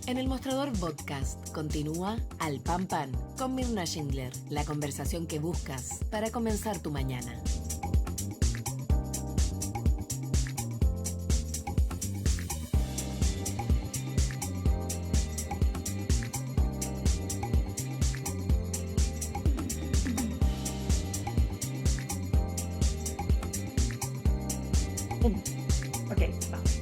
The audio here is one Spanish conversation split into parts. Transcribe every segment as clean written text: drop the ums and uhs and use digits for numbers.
En el Mostrador Podcast continúa Al Pan Pan con Mirna Schindler, la conversación que buscas para comenzar tu mañana. Ok, vamos.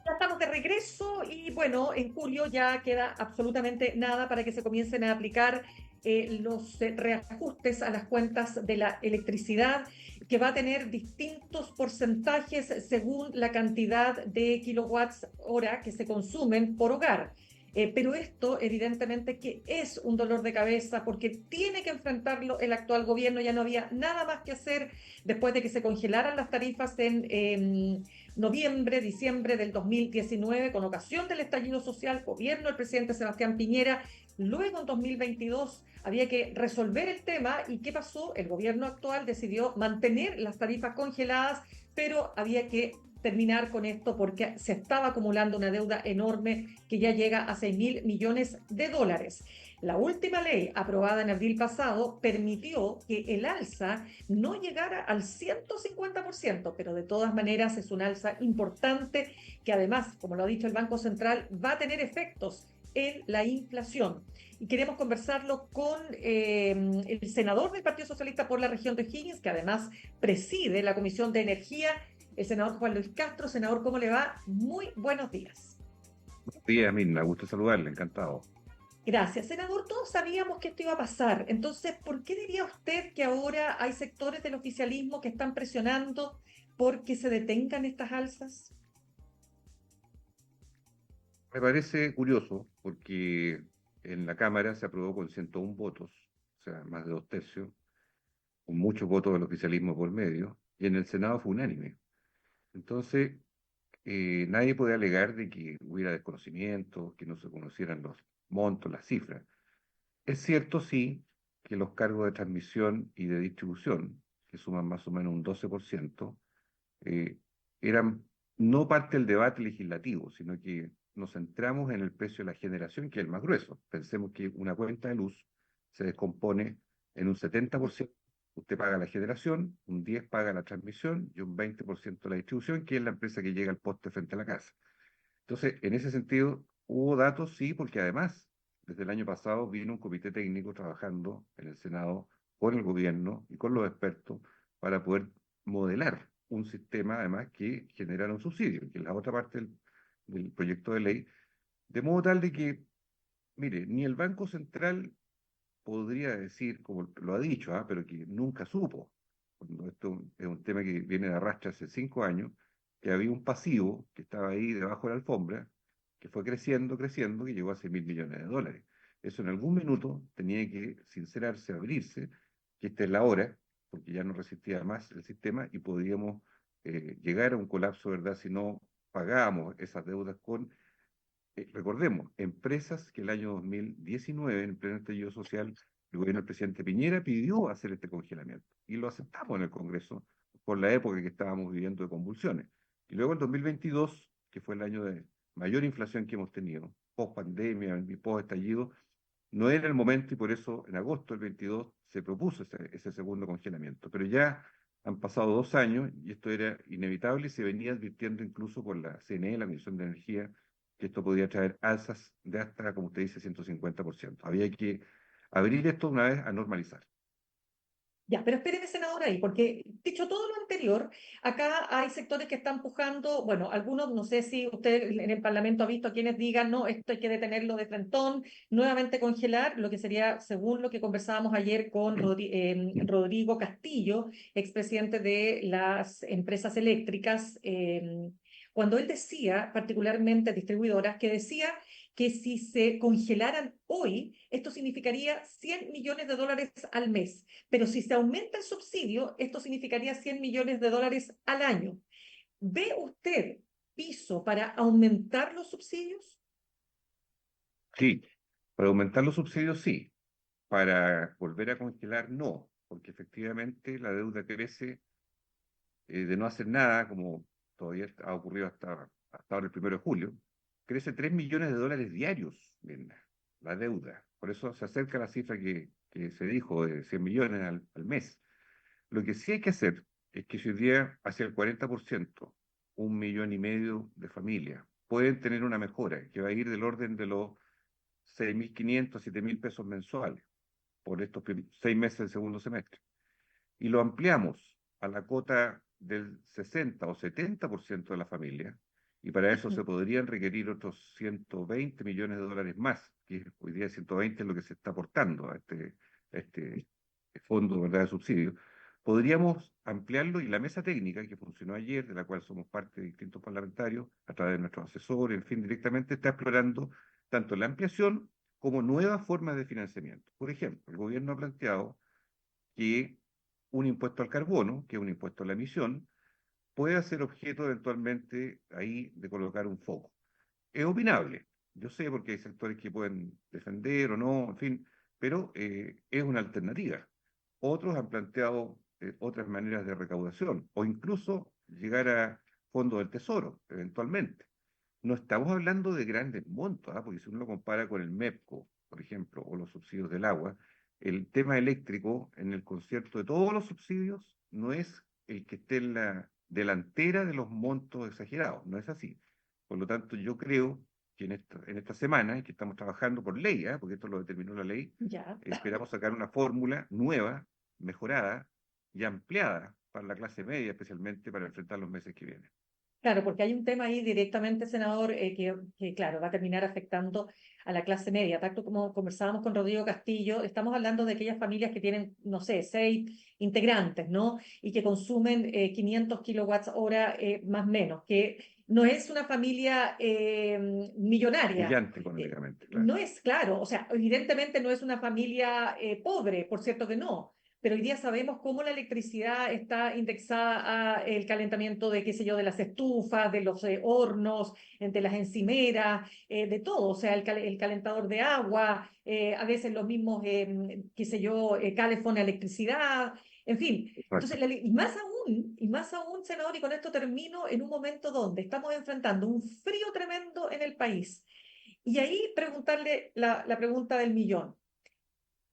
Ya estamos de regreso y bueno, en julio ya queda absolutamente nada para que se comiencen a aplicar los reajustes a las cuentas de la electricidad, que va a tener distintos porcentajes según la cantidad de kilowatts hora que se consumen por hogar. Pero esto evidentemente que es un dolor de cabeza porque tiene que enfrentarlo el actual gobierno. Ya no había nada más que hacer después de que se congelaran las tarifas en noviembre, diciembre del 2019, con ocasión del estallido social, gobierno del presidente Sebastián Piñera. Luego, en 2022, había que resolver el tema. ¿Y qué pasó? El gobierno actual decidió mantener las tarifas congeladas, pero había que terminar con esto porque se estaba acumulando una deuda enorme que ya llega a 6.000 millones de dólares. La última ley aprobada en abril pasado permitió que el alza no llegara al 150%, pero de todas maneras es un alza importante que además, como lo ha dicho el Banco Central, va a tener efectos en la inflación. Y queremos conversarlo con el senador del Partido Socialista por la región de O'Higgins, que además preside la Comisión de Energía, el senador Juan Luis Castro. Senador, ¿cómo le va? Muy buenos días. Buenos días, Mirna, gusto saludarle, encantado. Gracias. Senador, todos sabíamos que esto iba a pasar. Entonces, ¿por qué diría usted que ahora hay sectores del oficialismo que están presionando por que se detengan estas alzas? Me parece curioso porque en la Cámara se aprobó con 101 votos, o sea, más de 2 tercios, con muchos votos del oficialismo por medio, y en el Senado fue unánime. Entonces, nadie puede alegar de que hubiera desconocimiento, que no se conocieran los montos, las cifras. Es cierto, sí, que los cargos de transmisión y de distribución, que suman más o menos un 12%, eh, eran no parte del debate legislativo, sino que nos centramos en el precio de la generación, que es el más grueso. Pensemos que una cuenta de luz se descompone en un 70%. Usted paga la generación, un 10% paga la transmisión y un 20% la distribución, que es la empresa que llega al poste frente a la casa. Entonces, en ese sentido, hubo datos, sí, porque además, desde el año pasado vino un comité técnico trabajando en el Senado con el gobierno y con los expertos para poder modelar un sistema, además, que generara un subsidio, que es la otra parte del proyecto de ley, de modo tal de que, mire, ni el Banco Central podría decir, como lo ha dicho, pero que nunca supo, cuando esto es un tema que viene de arrastre hace 5 años, que había un pasivo que estaba ahí debajo de la alfombra, que fue creciendo, creciendo, que llegó a 6.000 millones de dólares. Eso en algún minuto tenía que sincerarse, abrirse, que esta es la hora, porque ya no resistía más el sistema y podríamos llegar a un colapso, ¿verdad?, si no pagábamos esas deudas con recordemos, empresas que el año 2019, en pleno estallido social, el gobierno del presidente Piñera pidió hacer este congelamiento y lo aceptamos en el Congreso por la época que estábamos viviendo de convulsiones. Y luego el 2022, que fue el año de mayor inflación que hemos tenido, post pandemia y post estallido, no era el momento y por eso en agosto del 22 se propuso ese segundo congelamiento. Pero ya han pasado 2 años y esto era inevitable y se venía advirtiendo incluso por la CNE, la Comisión de Energía, que esto podía traer alzas de hasta, como usted dice, 150%. Había que abrir esto una vez a normalizar. Ya, pero espéreme, senador, ahí, porque dicho todo lo anterior, acá hay sectores que están pujando, bueno, algunos, no sé si usted en el Parlamento ha visto a quienes digan, no, esto hay que detenerlo de frentón, nuevamente congelar, lo que sería, según lo que conversábamos ayer con Rodrigo Castillo, expresidente de las empresas eléctricas, cuando él decía, particularmente distribuidoras, que decía que si se congelaran hoy, esto significaría 100 millones de dólares al mes. Pero si se aumenta el subsidio, esto significaría 100 millones de dólares al año. ¿Ve usted piso para aumentar los subsidios? Sí, para aumentar los subsidios sí, para volver a congelar no, porque efectivamente la deuda crece de no hacer nada, como todavía ha ocurrido hasta ahora el 1 de julio, crece 3 millones de dólares diarios, Mirna, la deuda. Por eso se acerca a la cifra que se dijo de 100 millones al mes. Lo que sí hay que hacer es que si hoy día hacia el 40%, 1,5 millones de familias pueden tener una mejora que va a ir del orden de los 6.500, 7.000 pesos mensuales por estos 6 meses del segundo semestre, y lo ampliamos a la cota del 60 o 70% de la familia, y para eso se podrían requerir otros 120 millones de dólares más, que hoy día 120 es lo que se está aportando a este fondo, ¿verdad?, de subsidio. Podríamos ampliarlo, y la mesa técnica que funcionó ayer, de la cual somos parte de distintos parlamentarios, a través de nuestros asesores, en fin, directamente está explorando tanto la ampliación como nuevas formas de financiamiento. Por ejemplo, el gobierno ha planteado que un impuesto al carbono, que es un impuesto a la emisión, pueda ser objeto eventualmente ahí de colocar un foco. Es opinable, yo sé, porque hay sectores que pueden defender o no, en fin, pero es una alternativa. Otros han planteado otras maneras de recaudación, o incluso llegar a fondos del tesoro, eventualmente. No estamos hablando de grandes montos, porque si uno lo compara con el MEPCO, por ejemplo, o los subsidios del agua, el tema eléctrico en el concierto de todos los subsidios no es el que esté en la delantera de los montos exagerados, no es así. Por lo tanto, yo creo que en esta semana, en que estamos trabajando por ley, porque esto lo determinó la ley, Ya. esperamos sacar una fórmula nueva, mejorada y ampliada para la clase media, especialmente para enfrentar los meses que vienen. Claro, porque hay un tema ahí directamente, senador, claro, va a terminar afectando a la clase media. Tanto como conversábamos con Rodrigo Castillo, estamos hablando de aquellas familias que tienen, no sé, 6 integrantes, ¿no? Y que consumen 500 kilowatts hora más o menos, que no es una familia millonaria. Brillante económicamente, claro. No es claro, o sea, evidentemente no es una familia pobre, por cierto que no, pero hoy día sabemos cómo la electricidad está indexada al calentamiento de, qué sé yo, de las estufas, de los hornos, de las encimeras, de todo, o sea, el calentador de agua, a veces los mismos, qué sé yo, calefón a electricidad, en fin. Entonces, Exacto. y más aún, senador, y con esto termino, en un momento donde estamos enfrentando un frío tremendo en el país. Y ahí preguntarle la pregunta del millón.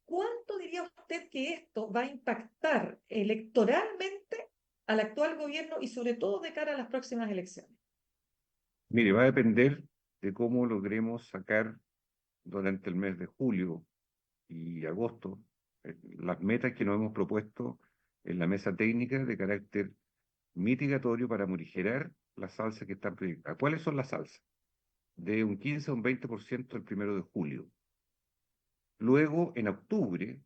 ¿Cuánto diría usted que esto va a impactar electoralmente al actual gobierno y sobre todo de cara a las próximas elecciones? Mire, va a depender de cómo logremos sacar durante el mes de julio y agosto las metas que nos hemos propuesto en la mesa técnica de carácter mitigatorio para morigerar las alzas que están proyectadas. ¿Cuáles son las alzas? De un 15 a un 20% el 1 de julio. Luego, en octubre,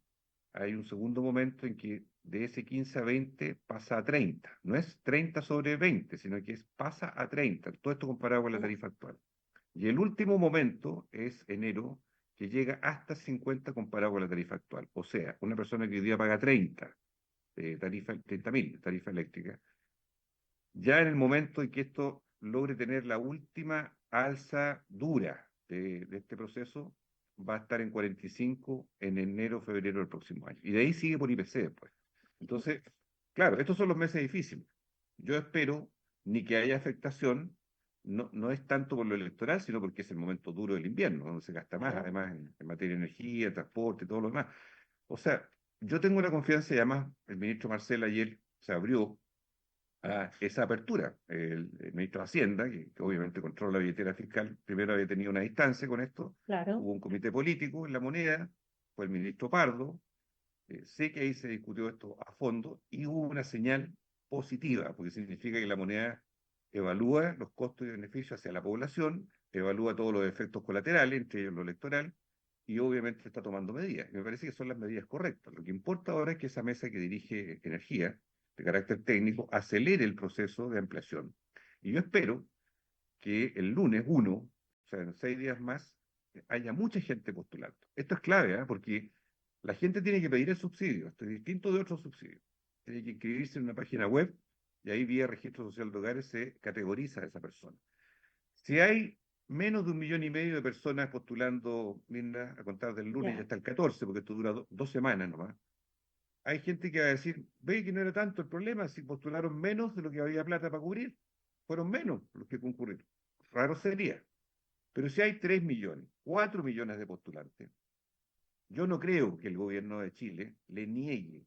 hay un segundo momento en que de ese 15 a 20 pasa a 30. No es 30 sobre 20, sino que pasa a 30. Todo esto comparado con la tarifa actual. Y el último momento es enero, que llega hasta 50 comparado con la tarifa actual. O sea, una persona que hoy día paga 30, 30.000, tarifa eléctrica, ya en el momento en que esto logre tener la última alza dura de este proceso, va a estar en 45 en enero, febrero del próximo año. Y de ahí sigue por IPC después. Entonces, claro, estos son los meses difíciles. Yo espero ni que haya afectación, no es tanto por lo electoral, sino porque es el momento duro del invierno, donde se gasta más, Claro. además, en materia de energía, transporte, todo lo demás. O sea, yo tengo la confianza, y además el ministro Marcel ayer se abrió a esa apertura. El ministro de Hacienda, que obviamente controla la billetera fiscal, primero había tenido una distancia con esto, Claro. hubo un comité político en la moneda, fue el ministro Pardo, sé que ahí se discutió esto a fondo y hubo una señal positiva, porque significa que la moneda evalúa los costos y beneficios hacia la población, evalúa todos los efectos colaterales, entre ellos lo electoral, y obviamente está tomando medidas. Me parece que son las medidas correctas. Lo que importa ahora es que esa mesa que dirige energía, de carácter técnico, acelere el proceso de ampliación. Y yo espero que el lunes 1, o sea, en 6 días más, haya mucha gente postulando. Esto es clave, porque la gente tiene que pedir el subsidio, esto es distinto de otros subsidios. Tiene que inscribirse en una página web y ahí vía Registro Social de Hogares se categoriza a esa persona. Si hay menos de 1,5 millones de personas postulando, Linda, a contar del lunes y Ya. hasta el 14, porque esto dura 2 semanas nomás, hay gente que va a decir, ve que no era tanto el problema, si postularon menos de lo que había plata para cubrir. fueron menos los que concurrieron. Raro sería. Pero si hay 3 millones, 4 millones de postulantes, yo no creo que el gobierno de Chile le niegue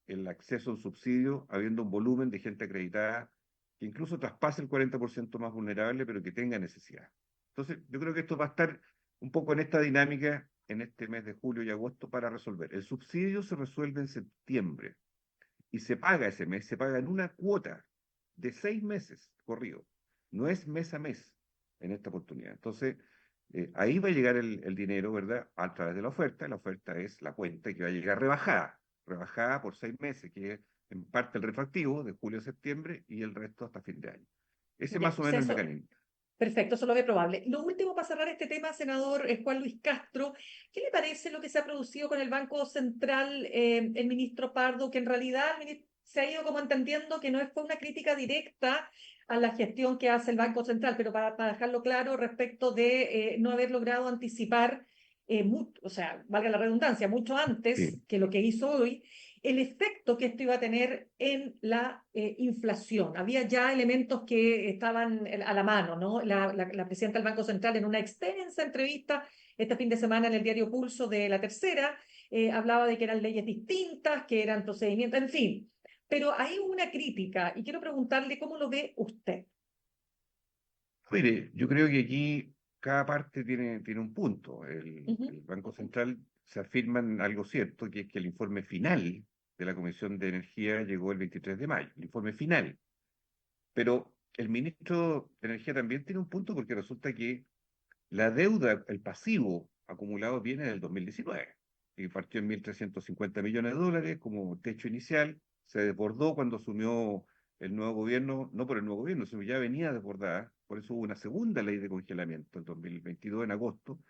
el acceso a un subsidio habiendo un volumen de gente acreditada que incluso traspase el 40% más vulnerable, pero que tenga necesidad. Entonces, yo creo que esto va a estar un poco en esta dinámica en este mes de julio y agosto para resolver. El subsidio se resuelve en septiembre y se paga ese mes, se paga en una cuota de 6 meses corrido. No es mes a mes en esta oportunidad. Entonces, ahí va a llegar el dinero, ¿verdad? A través de la oferta. La oferta es la cuenta que va a llegar rebajada por 6 meses, que es en parte el retroactivo de julio a septiembre y el resto hasta fin de año. Ese Ya, más o menos el César, mecanismo. perfecto, eso lo ve probable. Lo último para cerrar este tema, senador Juan Luis Castro, ¿qué le parece lo que se ha producido con el Banco Central, el ministro Pardo, que en realidad se ha ido como entendiendo que no fue una crítica directa a la gestión que hace el Banco Central, pero para dejarlo claro respecto de no haber logrado anticipar, o sea, valga la redundancia, mucho antes Sí, que lo que hizo hoy, el efecto que esto iba a tener en la inflación. Había ya elementos que estaban a la mano, ¿no? La presidenta del Banco Central en una extensa entrevista este fin de semana en el diario Pulso de La Tercera, hablaba de que eran leyes distintas, que eran procedimientos, en fin. Pero hay una crítica y quiero preguntarle cómo lo ve usted. mire, yo creo que aquí cada parte tiene un punto. Ujú. El Banco Central se afirma en algo cierto, que es que el informe final de la Comisión de Energía llegó el 23 de mayo, el informe final. Pero el ministro de Energía también tiene un punto porque resulta que la deuda, el pasivo acumulado viene del 2019, y partió en 1.350 millones de dólares como techo inicial, se desbordó cuando asumió el nuevo gobierno, no por el nuevo gobierno, sino ya venía desbordada, por eso hubo una segunda ley de congelamiento en 2022, en agosto,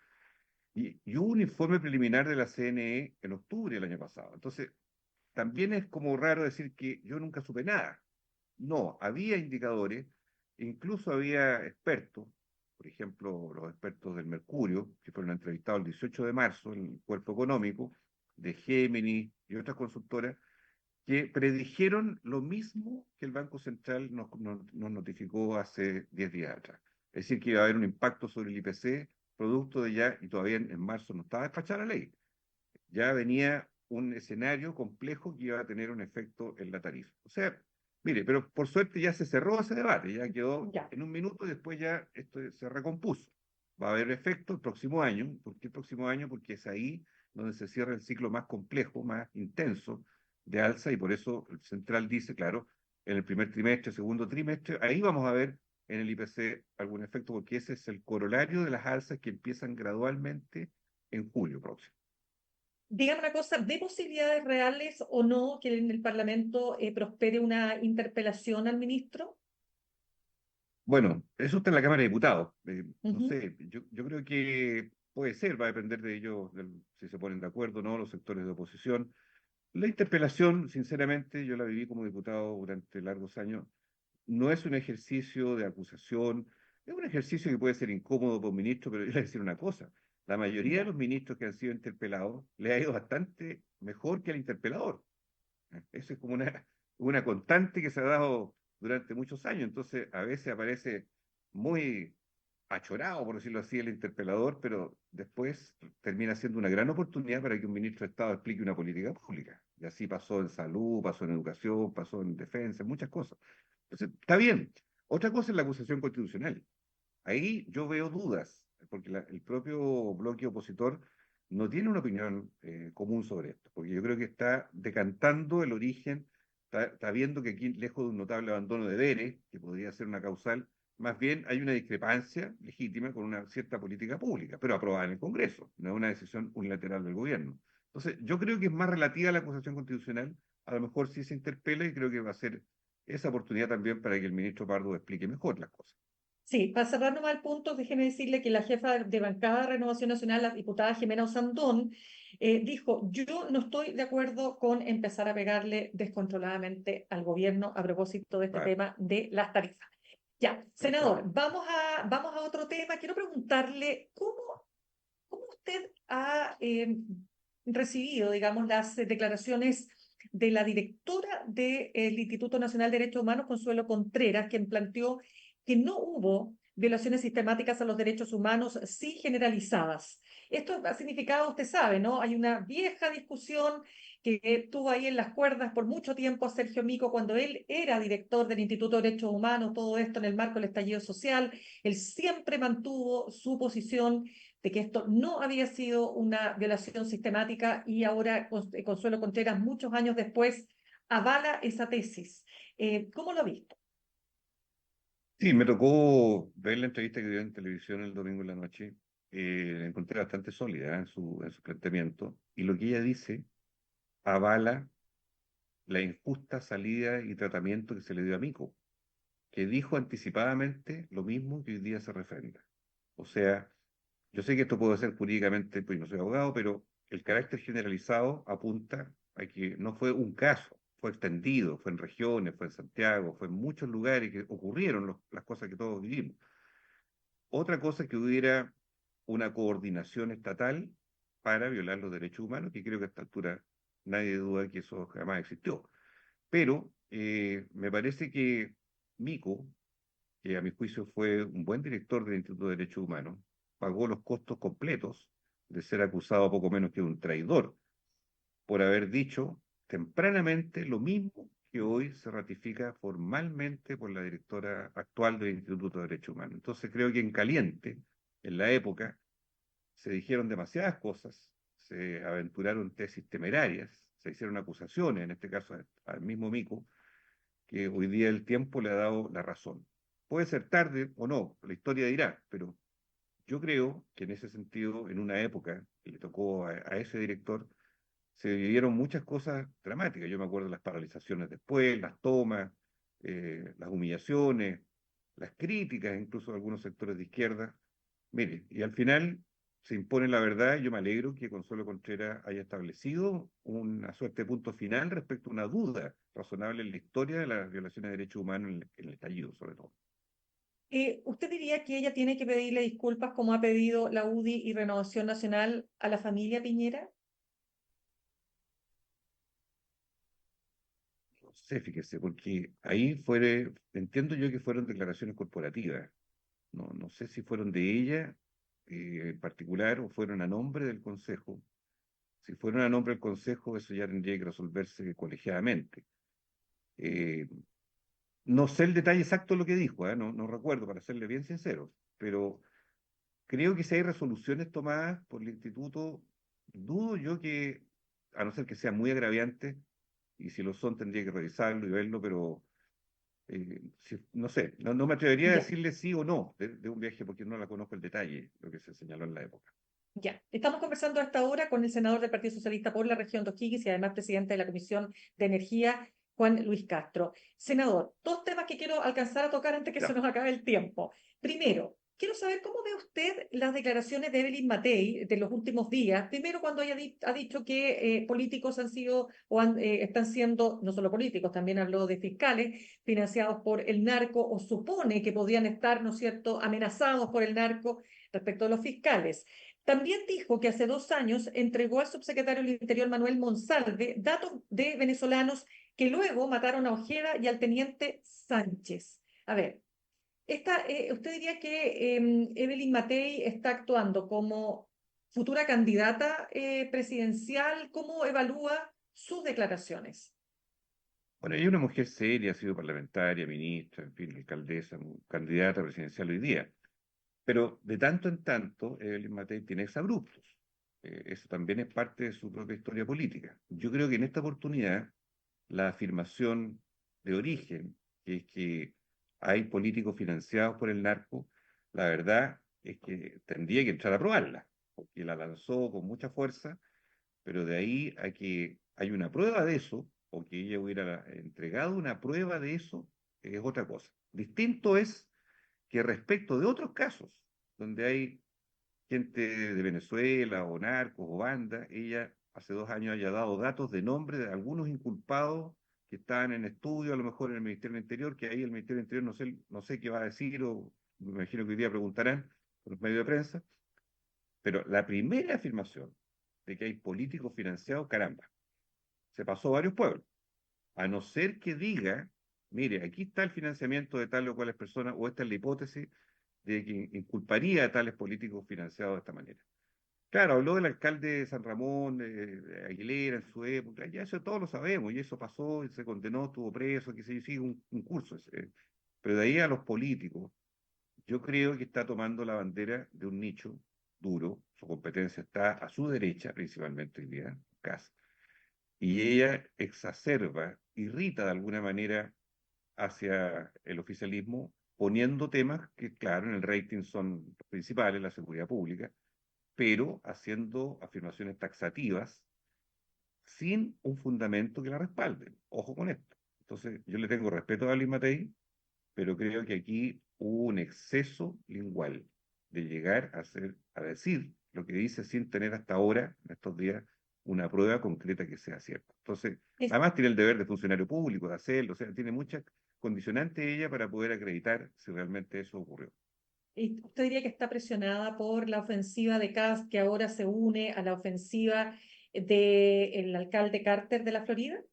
y hubo un informe preliminar de la CNE en octubre del año pasado. Entonces, también es como raro decir que yo nunca supe nada. No, había indicadores, incluso había expertos, por ejemplo, los expertos del Mercurio, que fueron entrevistados el 18 de marzo en el Cuerpo Económico, de Géminis y otras consultoras, que predijeron lo mismo que el Banco Central nos notificó hace 10 días atrás. Es decir, que iba a haber un impacto sobre el IPC, producto de ya, y todavía en marzo no estaba despachada la ley, ya venía un escenario complejo que iba a tener un efecto en la tarifa. O sea, mire, pero por suerte ya se cerró ese debate, ya quedó Ya. en un minuto y después ya esto se recompuso. Va a haber efecto el próximo año. ¿Por qué el próximo año? Porque es ahí donde se cierra el ciclo más complejo, más intenso de alza, y por eso el central dice, claro, en el primer trimestre, segundo trimestre, ahí vamos a ver en el IPC algún efecto, porque ese es el corolario de las alzas que empiezan gradualmente en julio próximo. Dígame una cosa, ¿ve posibilidades reales o no que en el Parlamento prospere una interpelación al ministro? Bueno, eso está en la Cámara de Diputados. No Ujú. sé, yo creo que puede ser, va a depender de ellos, si se ponen de acuerdo o no, los sectores de oposición. La interpelación, sinceramente, yo la viví como diputado durante largos años, no es un ejercicio de acusación, es un ejercicio que puede ser incómodo para un ministro, pero yo le voy a decir una cosa, la mayoría de Ya. los ministros que han sido interpelados le ha ido bastante mejor que al interpelador. Eso es como una constante que se ha dado durante muchos años. Entonces, a veces aparece muy achorado, por decirlo así, el interpelador, pero después termina siendo una gran oportunidad para que un ministro de Estado explique una política pública. Y así pasó en salud, pasó en educación, pasó en defensa, en muchas cosas. Entonces, está bien. Otra cosa es la acusación constitucional. Ahí yo veo dudas, porque el propio bloque opositor no tiene una opinión común sobre esto, porque yo creo que está decantando el origen, está viendo que aquí, lejos de un notable abandono de deberes, que podría ser una causal, más bien hay una discrepancia legítima con una cierta política pública, pero aprobada en el Congreso, no es una decisión unilateral del gobierno. Entonces, yo creo que es más relativa a la acusación constitucional, a lo mejor sí se interpela y creo que va a ser esa oportunidad también para que el ministro Pardo explique mejor las cosas. Sí, para cerrar nomás el punto, déjeme decirle que la jefa de bancada de Renovación Nacional, la diputada Jimena Osandón, dijo, yo no estoy de acuerdo con empezar a pegarle descontroladamente al gobierno a propósito de este Claro, tema de las tarifas. Ya, tal cual. senador, vamos a otro tema. Quiero preguntarle cómo usted ha recibido, digamos, las declaraciones de la directora del Instituto Nacional de Derechos Humanos, Consuelo Contreras, quien planteó que no hubo violaciones sistemáticas a los derechos humanos, sí generalizadas. Esto ha significado, usted sabe, ¿no? Hay una vieja discusión que tuvo ahí en las cuerdas por mucho tiempo a Sergio Mico cuando él era director del Instituto de Derechos Humanos, todo esto en el marco del estallido social. Él siempre mantuvo su posición de que esto no había sido una violación sistemática y ahora Consuelo Contreras, muchos años después, avala esa tesis. ¿Cómo lo ha visto? Sí, me tocó ver la entrevista que dio en televisión el domingo en la noche. La encontré bastante sólida en su planteamiento. Y lo que ella dice avala la injusta salida y tratamiento que se le dio a Mico, que dijo anticipadamente lo mismo que hoy día se refrenda. O sea, yo sé que esto puede ser jurídicamente, pues no soy abogado, pero el carácter generalizado apunta a que no fue un caso, fue extendido, fue en regiones, fue en Santiago, fue en muchos lugares que ocurrieron las cosas que todos vivimos. Otra cosa es que hubiera una coordinación estatal para violar los derechos humanos, que creo que a esta altura nadie duda que eso jamás existió. Pero me parece que Mico, que a mi juicio fue un buen director del Instituto de Derechos Humanos, pagó los costos completos de ser acusado poco menos que de un traidor por haber dicho tempranamente lo mismo que hoy se ratifica formalmente por la directora actual del Instituto de Derechos Humanos. Entonces creo que en caliente, en la época, se dijeron demasiadas cosas, se aventuraron tesis temerarias, se hicieron acusaciones, en este caso al mismo Mico, que hoy día el tiempo le ha dado la razón. Puede ser tarde o no, la historia dirá, pero yo creo que en ese sentido, en una época que le tocó a ese director, se vivieron muchas cosas dramáticas. Yo me acuerdo de las paralizaciones después, las tomas, las humillaciones, las críticas, incluso de algunos sectores de izquierda. Mire, y al final se impone la verdad. Yo me alegro que Consuelo Contreras haya establecido una suerte de punto final respecto a una duda razonable en la historia de las violaciones de derechos humanos en el estallido, sobre todo. ¿Usted diría que ella tiene que pedirle disculpas como ha pedido la UDI y Renovación Nacional a la familia Piñera? No sé, fíjese, porque ahí entiendo yo que fueron declaraciones corporativas. No, no sé si fueron de ella en particular o fueron a nombre del Consejo. Si fueron a nombre del Consejo, eso ya tendría que resolverse colegiadamente. Eh, no sé el detalle exacto de lo que dijo, no, no recuerdo, para serle bien sincero, pero creo que si hay resoluciones tomadas por el instituto, dudo yo que, a no ser que sean muy agraviantes, y si lo son tendría que revisarlo y verlo, pero no sé, no me atrevería a Ya, decirle sí o no de un viaje porque no la conozco el detalle, lo que se señaló en la época. ya. Estamos conversando a esta hora con el senador del Partido Socialista por la región de O'Higgins y además presidente de la Comisión de Energía, Juan Luis Castro. Senador, dos temas que quiero alcanzar a tocar antes que se Ya. nos acabe el tiempo. Primero, quiero saber cómo ve usted las declaraciones de Evelyn Matei de los últimos días. Primero, cuando ella ha dicho que políticos han sido están siendo, no solo políticos, también habló de fiscales financiados por el narco o supone que podrían estar, ¿no es cierto?, amenazados por el narco respecto a los fiscales. También dijo que hace 2 años entregó al subsecretario del Interior Manuel Monsalve datos de venezolanos que luego mataron a Ojeda y al teniente Sánchez. A ver, ¿usted diría que Evelyn Matei está actuando como futura candidata presidencial? ¿Cómo evalúa sus declaraciones? Bueno, ella es una mujer seria, ha sido parlamentaria, ministra, en fin, alcaldesa, candidata presidencial hoy día. Pero de tanto en tanto, Evelyn Matei tiene exabruptos. Eso también es parte de su propia historia política. Yo creo que en esta oportunidad, la afirmación de origen, que es que hay políticos financiados por el narco, la verdad es que tendría que entrar a probarla, porque la lanzó con mucha fuerza, pero de ahí a que hay una prueba de eso, o que ella hubiera entregado una prueba de eso, es otra cosa. Distinto es que respecto de otros casos, donde hay gente de Venezuela o narcos o bandas, ella hace 2 años haya dado datos de nombre de algunos inculpados que estaban en estudio, a lo mejor en el Ministerio del Interior, que ahí el Ministerio del Interior no sé qué va a decir, o me imagino que hoy día preguntarán por los medios de prensa, pero la primera afirmación de que hay políticos financiados, caramba, se pasó a varios pueblos. A no ser que diga, mire, aquí está el financiamiento de tal o cuales personas, o esta es la hipótesis de que inculparía a tales políticos financiados de esta manera. Claro, habló del alcalde de San Ramón, de Aguilera en su época, ya eso todos lo sabemos, y eso pasó, y se condenó, estuvo preso, que se sigue un curso. Pero de ahí a los políticos, yo creo que está tomando la bandera de un nicho duro, su competencia está a su derecha, principalmente hoy día, Kast, y ella exacerba, irrita de alguna manera hacia el oficialismo, poniendo temas que, claro, en el rating son principales, la seguridad pública, pero haciendo afirmaciones taxativas sin un fundamento que la respalde. Ojo con esto. Entonces, yo le tengo respeto a Liz Matei, pero creo que aquí hubo un exceso lingual de llegar a decir lo que dice sin tener hasta ahora, en estos días, una prueba concreta que sea cierta. Entonces, Es- además tiene el deber de funcionario público, de hacerlo, o sea, tiene muchas condicionantes ella para poder acreditar si realmente eso ocurrió. y usted diría que está presionada por la ofensiva de Kast, que ahora se une a la ofensiva del alcalde Carter de la Florida.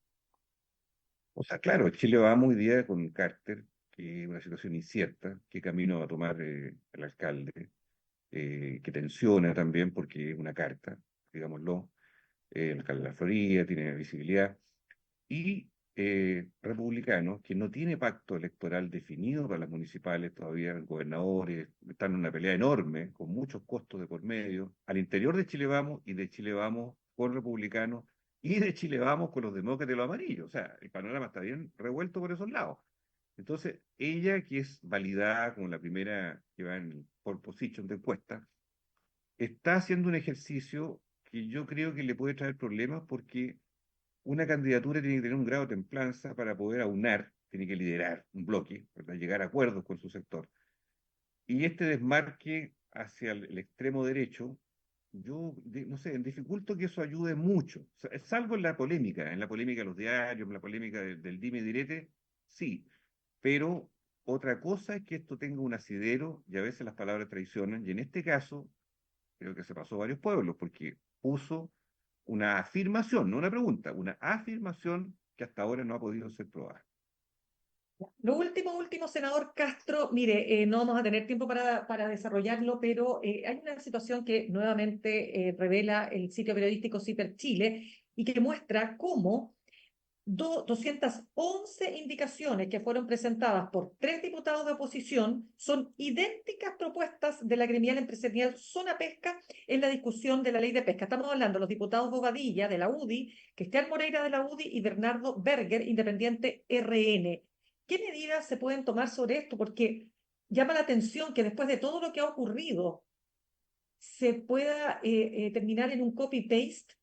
O sea, claro, Chile va muy día con Carter, que es una situación incierta, qué camino va a tomar el alcalde, que tensiona también porque es una carta, digámoslo, el alcalde de la Florida tiene visibilidad, y republicanos, que no tiene pacto electoral definido para las municipales todavía, gobernadores, están en una pelea enorme, con muchos costos de por medio, al interior de Chile Vamos y de Chile Vamos con republicanos, y de Chile Vamos con los demócratas y los amarillos. O sea, el panorama está bien revuelto por esos lados. Entonces, ella, que es validada como la primera que va en pole position de encuesta, está haciendo un ejercicio que yo creo que le puede traer problemas porque una candidatura tiene que tener un grado de templanza para poder aunar, tiene que liderar un bloque, ¿verdad? Llegar a acuerdos con su sector. Y este desmarque hacia el extremo derecho, no sé, dificulto que eso ayude mucho. O sea, salvo en la polémica de los diarios, en la polémica del dime y direte, sí. Pero otra cosa es que esto tenga un asidero y a veces las palabras traicionan. Y en este caso, creo que se pasó a varios pueblos porque puso una afirmación, no una pregunta, una afirmación que hasta ahora no ha podido ser probada. Lo último, senador Castro, mire, no vamos a tener tiempo para desarrollarlo, pero hay una situación que nuevamente revela el sitio periodístico Ciper Chile y que muestra cómo 211 indicaciones que fueron presentadas por 3 diputados de oposición son idénticas propuestas de la gremial empresarial Zona Pesca en la discusión de la ley de pesca. Estamos hablando de los diputados Bobadilla de la UDI, Cristian Moreira de la UDI y Bernardo Berger, independiente RN. ¿Qué medidas se pueden tomar sobre esto? Porque llama la atención que después de todo lo que ha ocurrido se pueda terminar en un copy-paste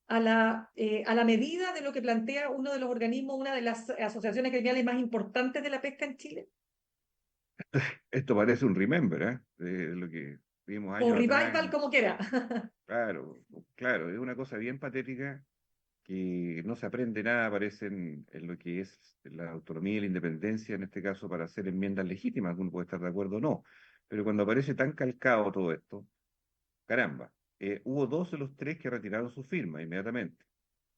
a la medida de lo que plantea uno de los organismos, una de las asociaciones gremiales más importantes de la pesca en Chile, Esto parece un remember, ¿eh? De lo que vimos o años atrás. revival como quiera. Claro, claro, es una cosa bien patética que no se aprende nada, parece, en lo que es la autonomía y la independencia, en este caso, para hacer enmiendas legítimas, que uno puede estar de acuerdo o no. Pero cuando aparece tan calcado todo esto, caramba, hubo dos de los tres que retiraron su firma inmediatamente.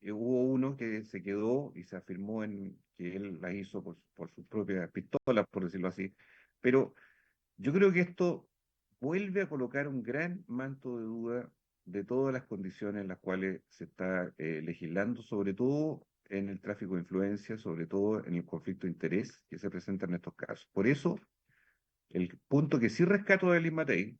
Hubo uno que se quedó y se afirmó en que él la hizo por sus propias pistolas, por decirlo así. Pero yo creo que esto vuelve a colocar un gran manto de duda de todas las condiciones en las cuales se está legislando, sobre todo en el tráfico de influencia, sobre todo en el conflicto de interés que se presenta en estos casos. Por eso, el punto que sí rescato de Liz Matei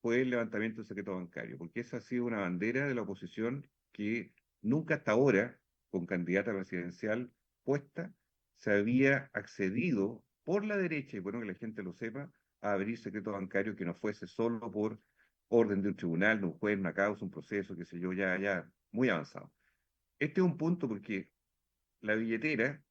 fue el levantamiento del secreto bancario, porque esa ha sido una bandera de la oposición que nunca hasta ahora, con candidata presidencial puesta, se había accedido por la derecha, y bueno que la gente lo sepa, a abrir secreto bancario que no fuese solo por orden de un tribunal, de un juez, una causa, un proceso, qué sé yo, ya muy avanzado. Este es un punto porque la billetera,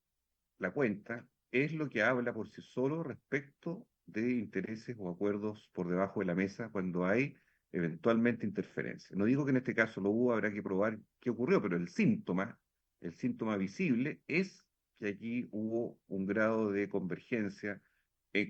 la cuenta, es lo que habla por sí solo respecto de intereses o acuerdos por debajo de la mesa cuando hay eventualmente interferencia. No digo que en este caso lo hubo, habrá que probar qué ocurrió, pero el síntoma visible es que aquí hubo un grado de convergencia,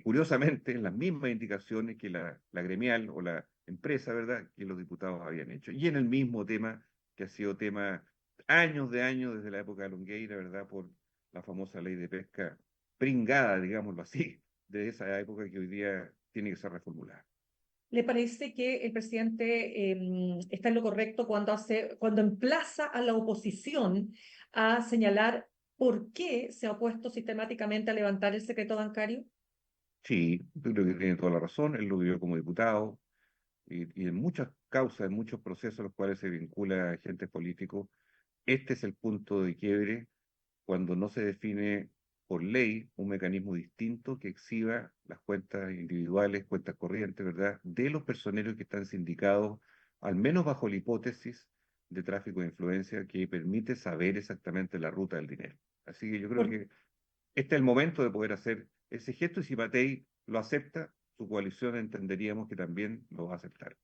curiosamente en las mismas indicaciones que la gremial o la empresa, ¿verdad?, que los diputados habían hecho. Y en el mismo tema que ha sido tema años de años, desde la época de Longueira, ¿verdad? Por la famosa ley de pesca pringada, digámoslo así, de esa época que hoy día tiene que ser reformulada. ¿Le parece que el presidente está en lo correcto cuando emplaza a la oposición a señalar por qué se ha opuesto sistemáticamente a levantar el secreto bancario? Sí, yo creo que tiene toda la razón, él lo vivió como diputado y en muchas causas, en muchos procesos en los cuales se vincula a agentes políticos, este es el punto de quiebre cuando no se define por ley un mecanismo distinto que exhiba las cuentas individuales, cuentas corrientes, ¿verdad?, de los personeros que están sindicados, al menos bajo la hipótesis de tráfico de influencia que permite saber exactamente la ruta del dinero. Así que yo creo ¿Por, que este es el momento de poder hacer ese gesto y si Matei lo acepta, su coalición entenderíamos que también lo va a aceptar.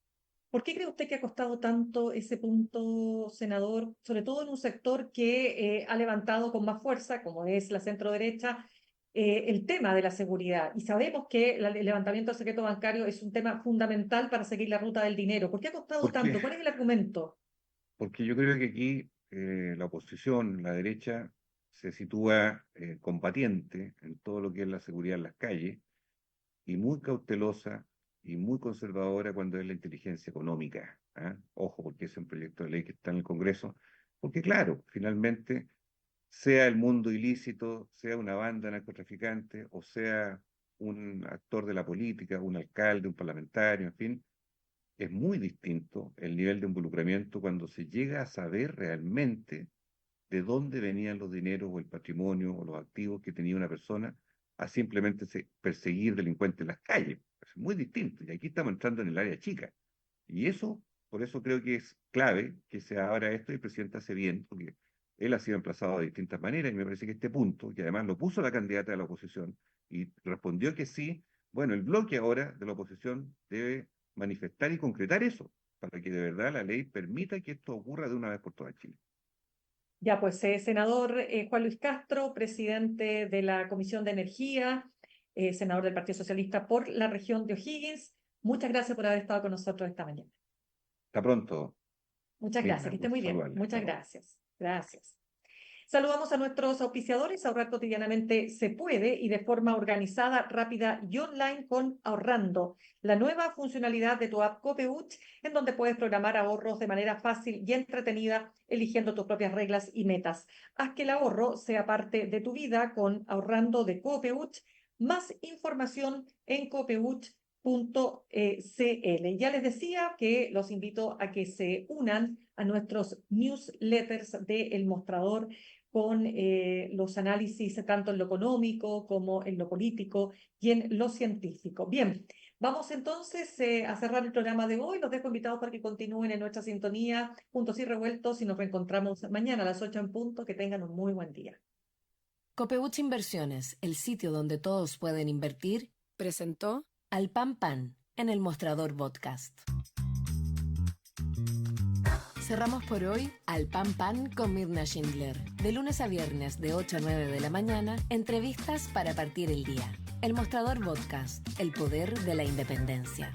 ¿Por qué cree usted que ha costado tanto ese punto, senador, sobre todo en un sector que ha levantado con más fuerza, como es la centro-derecha, el tema de la seguridad? Y sabemos que el levantamiento del secreto bancario es un tema fundamental para seguir la ruta del dinero. ¿Por qué ha costado Porque, tanto? ¿Cuál es el argumento? porque yo creo que aquí la oposición, la derecha, se sitúa combatiente en todo lo que es la seguridad en las calles y muy cautelosa y muy conservadora cuando es la inteligencia económica. ¿Ah? Ojo, porque es un proyecto de ley que está en el Congreso, porque claro, finalmente, sea el mundo ilícito, sea una banda narcotraficante o sea un actor de la política, un alcalde, un parlamentario, en fin, es muy distinto el nivel de involucramiento cuando se llega a saber realmente de dónde venían los dineros o el patrimonio o los activos que tenía una persona a simplemente perseguir delincuentes en las calles. Es muy distinto. Y aquí estamos entrando en el área chica. Y eso, por eso creo que es clave que se abra esto y el presidente hace bien, porque él ha sido emplazado de distintas maneras y me parece que este punto, que además lo puso la candidata de la oposición y respondió que sí, bueno, el bloque ahora de la oposición debe manifestar y concretar eso, para que de verdad la ley permita que esto ocurra de una vez por todas en Chile. Ya, pues, senador Juan Luis Castro, presidente de la Comisión de Energía, senador del Partido Socialista por la región de O'Higgins, muchas gracias por haber estado con nosotros esta mañana. Hasta pronto, Muchas gracias, Mirna, que esté gusto muy bien. saludarla. Muchas Chao. gracias. Gracias. Saludamos a nuestros auspiciadores. Ahorrar cotidianamente se puede y de forma organizada, rápida y online con Ahorrando, la nueva funcionalidad de tu app Copeuch, en donde puedes programar ahorros de manera fácil y entretenida, eligiendo tus propias reglas y metas. Haz que el ahorro sea parte de tu vida con Ahorrando de Copeuch. Más información en copeuch.cl. Ya les decía que los invito a que se unan a nuestros newsletters de El Mostrador con los análisis tanto en lo económico como en lo político y en lo científico. Bien, vamos entonces a cerrar el programa de hoy. Los dejo invitados para que continúen en nuestra sintonía, juntos y revueltos, y nos reencontramos mañana a las 8 en punto. Que tengan un muy buen día. Copeuch Inversiones, el sitio donde todos pueden invertir, presentó Al Pan Pan en el Mostrador Podcast. Cerramos por hoy Al Pan Pan con Mirna Schindler. De lunes a viernes de 8 a 9 de la mañana, entrevistas para partir el día. El Mostrador Podcast, el poder de la independencia.